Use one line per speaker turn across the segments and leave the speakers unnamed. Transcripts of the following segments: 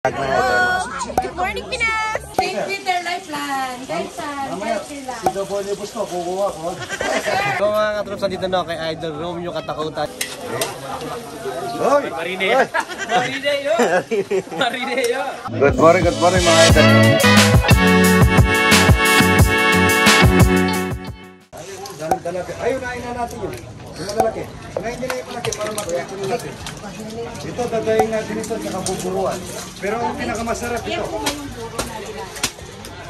Good morning, Pinas! St. Peter Lifeline! Guys,
Ito po ni Busto, kukuha ko.
So mga katrops, dito na kay Idol Romeo Katakutan.
Hoy!
Marine yo! Marine yo!
Good morning mga idol. Daming talaki. Ayun, nain na natin yun. Yung malalaki. Nain nila yung malaki para makayakon natin. Ito, dadayin natin ito sa kabuburuan. Pero ang pinakamasarap ito.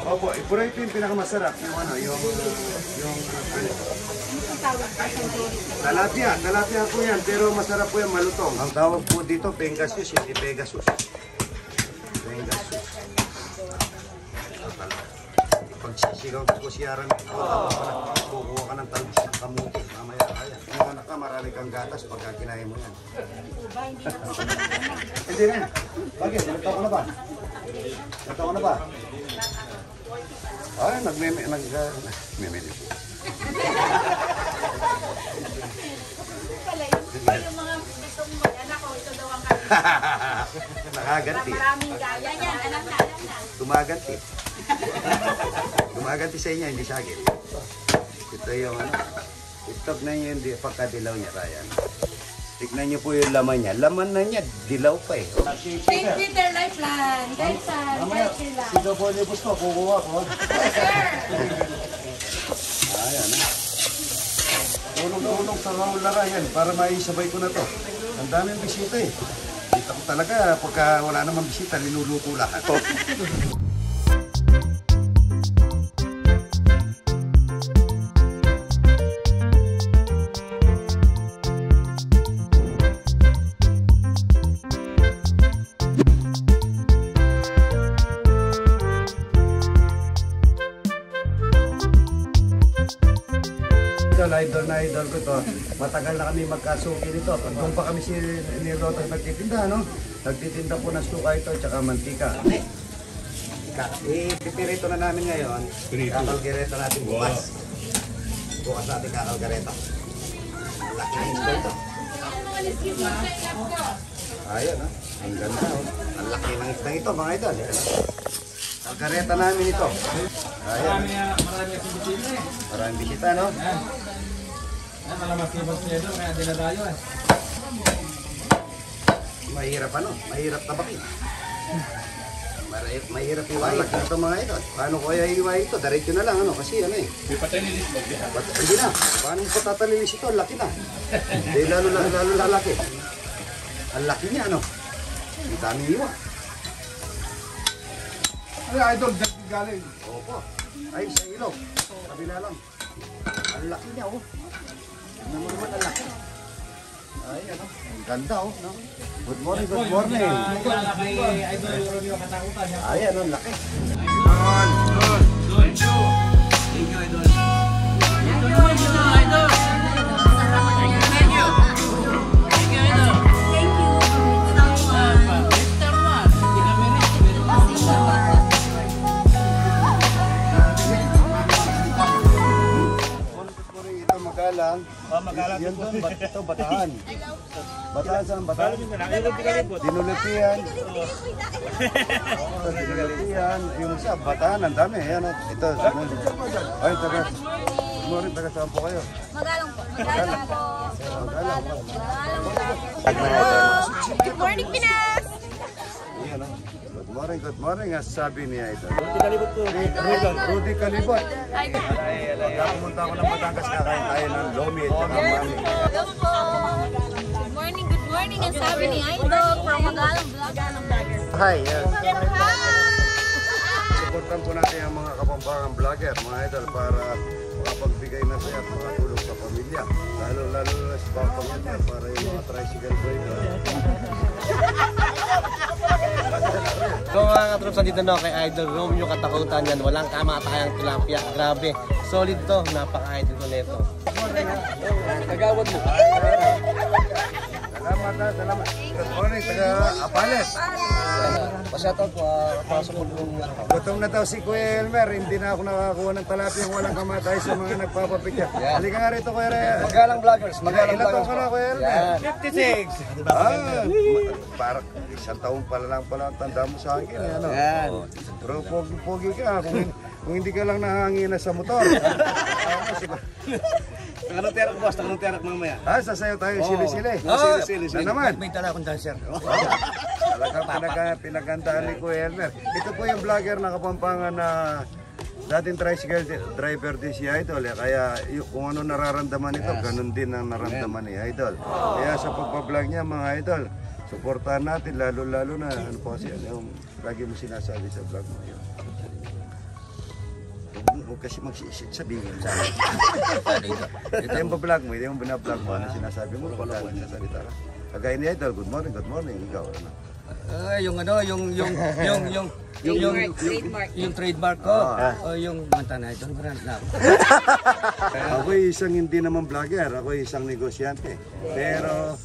Opo, puro ito yung pinakamasarap. Yung ano, yung talapia po yan, pero masarap po yan, malutong. Ang tawag po dito, Pegasus, hindi Pegasus. Pegasus. Pagsisigaw ko siyaran, kukuha ka ng talbos ng kamuti, mamaya kaya. Yung anak ka, marami kang gatas pagka kinain mo yan. Hindi na. Bakit? Nagtaw ko na ba? Nagtaw ko na ba? Ay, nagmeme po.
yung mga gustong mag-anak ko, ito daw ang
Nakaganti.
maraming gaya yan. Alam na.
Tumaganti. Tumaganti sa inyo, hindi sa akin. Ito yung ano. Stop na nyo yung pagkadilaw niya, Ryan. Tignan nyo po yung laman niya. Laman na niya, dilaw pa eh.
St. Peter Lifeline! Guys,
Ito po ni Busto, kukuha ko. Ayan na. Tulong sa kaulara yan para maisabay ko na to. Ang daming bisita eh. Dito ko talaga, pagka wala namang bisita, linuluto lahat. Idol ko to. Matagal na kami magkasuki nito. Doon pa kami si Nilotang nagtitinda, no? Nagtitinda po ng suka ito, tsaka mantika. Pipirito na namin ngayon. Kakalgereta natin bukas. Bukas natin kakalgereta. Laki ng isda ito. Ayun, no? Ang ganda, no? Ang laki ng isda ito, mga idol. Kalgereta namin ito. Ayun. Maraming bisita, no? Mahirap ano? Mahirap tabakin. Mahirap iwain. Laki ito mga ito. Paano ko kaya iwain ito? Diretso na lang ano? Kasi ano eh. Hindi na. Paano ko tatalinis ito? Laki na. Hindi lalo lalaki. Ang laki niya ano? Ang daming iwa.
Ay, idol, dagdag galing.
Opo. Ay, sa ilog. Kabila lang. Ang laki niya oh. Ano naman ang laki? Ay, ano? Ang ganda oh. No? Good morning. Ay, ano? Ang laki. Yan doon, ito Bataan. Bataan saan? Bataan? Dinulupian. Dinulupian. Yung isa, Bataan, ang dami. Yan, ito. Ay, taga. Good taga saan po kayo?
Magalang po. Magalang po. Good morning, Pinas!
Yan, good morning, as sabi niya ito. Rudy Kalibot. Pagka pumunta ako ng Batangas, kakain tayo ng lomi at saka mami.
Hello po! Good morning, ang sabi ni Idol from Magalang Vlogger.
Hi!
Hi!
Supportan po natin ang mga kapampangang vlogger, mga idol, para makapagbigay na siya at mga tulong sa pamilya. Lalo na sa pamilya para yung mga tricycle boy.
So mga katrops, dito na kay Idol Romeo Katakutan yan. Walang kamatayang tilapia. Grabe. Solid to. Napaka-idol ko nito.
Tagawad mo.
Salamat. Good morning, taga Apalet.
Pa-shoutout po, pasok po yung
Gutom na daw si Kuya Elmer, hindi na ako nakakuha ng talapiyang walang kamatay sa mga nagpapapicture. Halika nga rito, Kuya Elmer.
Magalang Vloggers. Magalang
Ilan taon
Vloggers.
ka na, Kuya Elmer?
Yan. 56.
Parang isang taon pala ang tanda mo sa akin. Ano?
Yan.
Pero pogi ka, kung hindi ka lang nahangina sa motor.
Tanganong terak boss, tanganong terak mamaya.
Sasayaw tayo, sili-sili.
Sili.
Na naman.
May tala akong dancer.
Talagang pinagandaan ni Kuya Elmer. Ito po yung vlogger na Kapampangan na dating tricycle driver din si Idol. Kaya kung ano nararamdaman ito, ganun din ang naramdaman ni Idol. Kaya sa pagpa-vlog niya mga Idol, suportahan natin lalo-lalo na ano po kasi yung lagi mo sinasabi sa vlog mo yun. Huwag kasi magsabihin sa akin. Ito yung vlog mo, ito yung binablog mo, ano sinasabi mo, pagka nagsasalita ka. Kagaya ni Idol, good morning, ikaw ano?
Yung trademark ko, o yung manta na ito, brand na.
Ako isang hindi naman vlogger, ako isang negosyante. Pero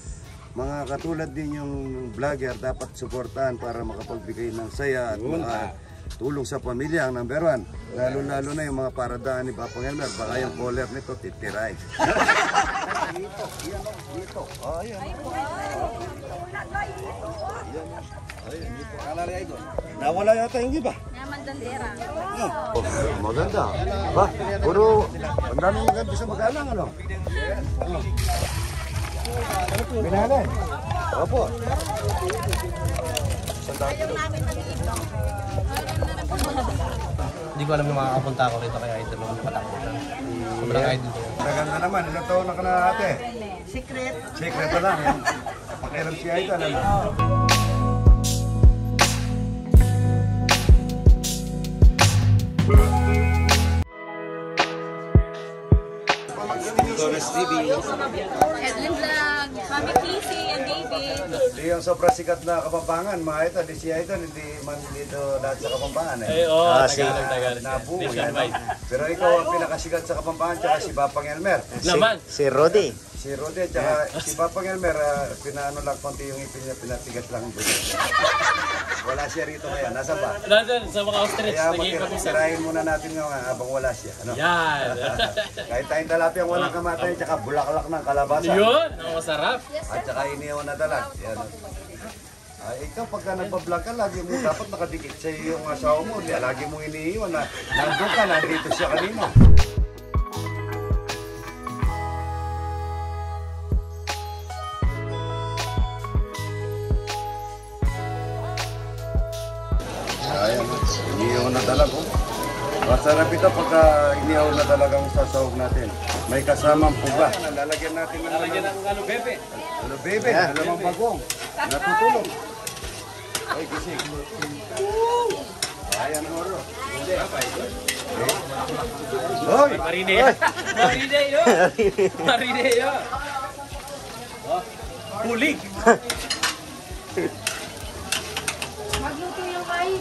mga katulad din yung vlogger dapat suportahan para makapagbigay ng saya at tulong sa pamilya ang number one. Lalo-lalo na yung mga paradaan ni Papa Elmer, baka yung collar nito titiray. Dito. Nawala yata yung iba.
Naman dandera.
Maganda. Ba, puro ang daming maganda sa magalang ano? Binalan. Opo.
Hindi ko alam yung makakapunta ako rito kaya Idol yung katakutan. Sobrang idol ko.
Maganda naman, ilang taon na ka na ate? Secret na lang yan. Pakialam si Idol ano?
Edwin Vlog, Mami Casey, and David.
Di yung sobrang sikat na Kapampangan, mga ito, di si Idol, hindi man dito dahil sa Kapampangan eh.
Tagalog.
Nabuo yan. Pero ikaw ang pinakasikat sa Kapampangan, tsaka si Bapang Elmer.
Si Rodi.
Si Rodi, tsaka si Bapang Elmer, pinaano lang konti yung ipin niya, pinatigas lang yung buhay. Wala siya rito ngayon, nasa ba?
Nandun sa mga ostrich.
Kaya
Nag-iipag-usap.
magkirahin muna natin yung habang wala siya. Ano?
Yan.
Kahit tayong talapiyang walang kamatay, tsaka bulaklak ng kalabasa.
Yun. Ang masarap.
At saka inihaw na dalag. Yan. Ikaw pagka nagpa-vlog ka, lagi mo dapat nakadikit sa iyo yung asawa mo. Lagi mo iniiwan na nandun ka, nandito siya kanina. Ayan, inihaw na dalag. Masarap ito pagka inihaw na dalagang sasawag natin. May kasamang puga. Lalagyan natin ng
alubebe.
alubebe, alamang bagong. Natutulong. Ay, gising. Ayan ang oro. Hoy!
Marine. Marine yun. Marine yun. Pulig.
Magluto yung kain.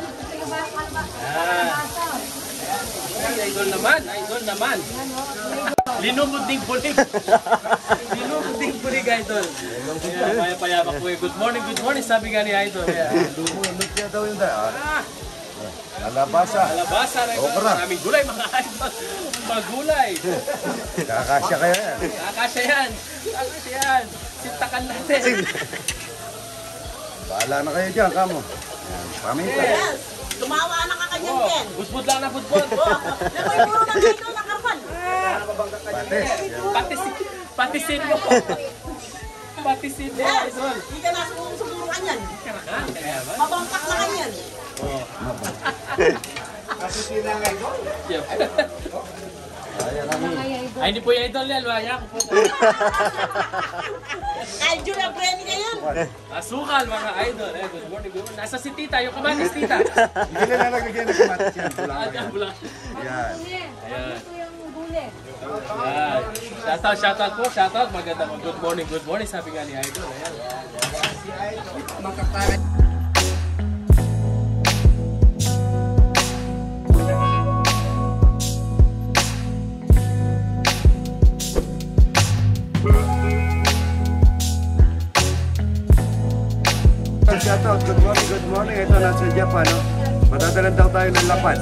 Idol naman. Linumod ding pulig. Linumod ding pulig, Idol. Kaya payapak po eh. Good morning, sabi nga ni Idol.
Lumulot niya daw yung daan. Alabasa.
Alabasa na ito.
Okra.
Maraming gulay, mga Idol. Magulay.
Kakasya kaya yan.
Kakasya yan. Sintakan natin.
Bahala na kayo dyan, kamo. Yan, paminta.
Tumawa na ka kanyan,
Oh,
Ken.
busbud lang na budbud.
Nakoy puro na dito na karpan.
Patis.
Patisin mo. Patisin mo, Idol.
Hindi ka na sumusuburuan yan.
Kaya ba?
Mabangkak na kanyan.
Ay, hindi po yung Idol yan. Waya ko po.
Kaljo na premi ka yan.
Asukal, mga Idol. Good morning. Nasa si Tita, yung kamatis, Tita.
Hindi na nalagyan ng kamatis yan. Kulang na yan.
Bulang.
Yan.
Ayan.
Ito yung gulay.
Ayan. Shoutout po. Shoutout. Magandang good morning. Sabi nga ni Idol. Ayan.
paano? Matadalan daw tayo ng lapad.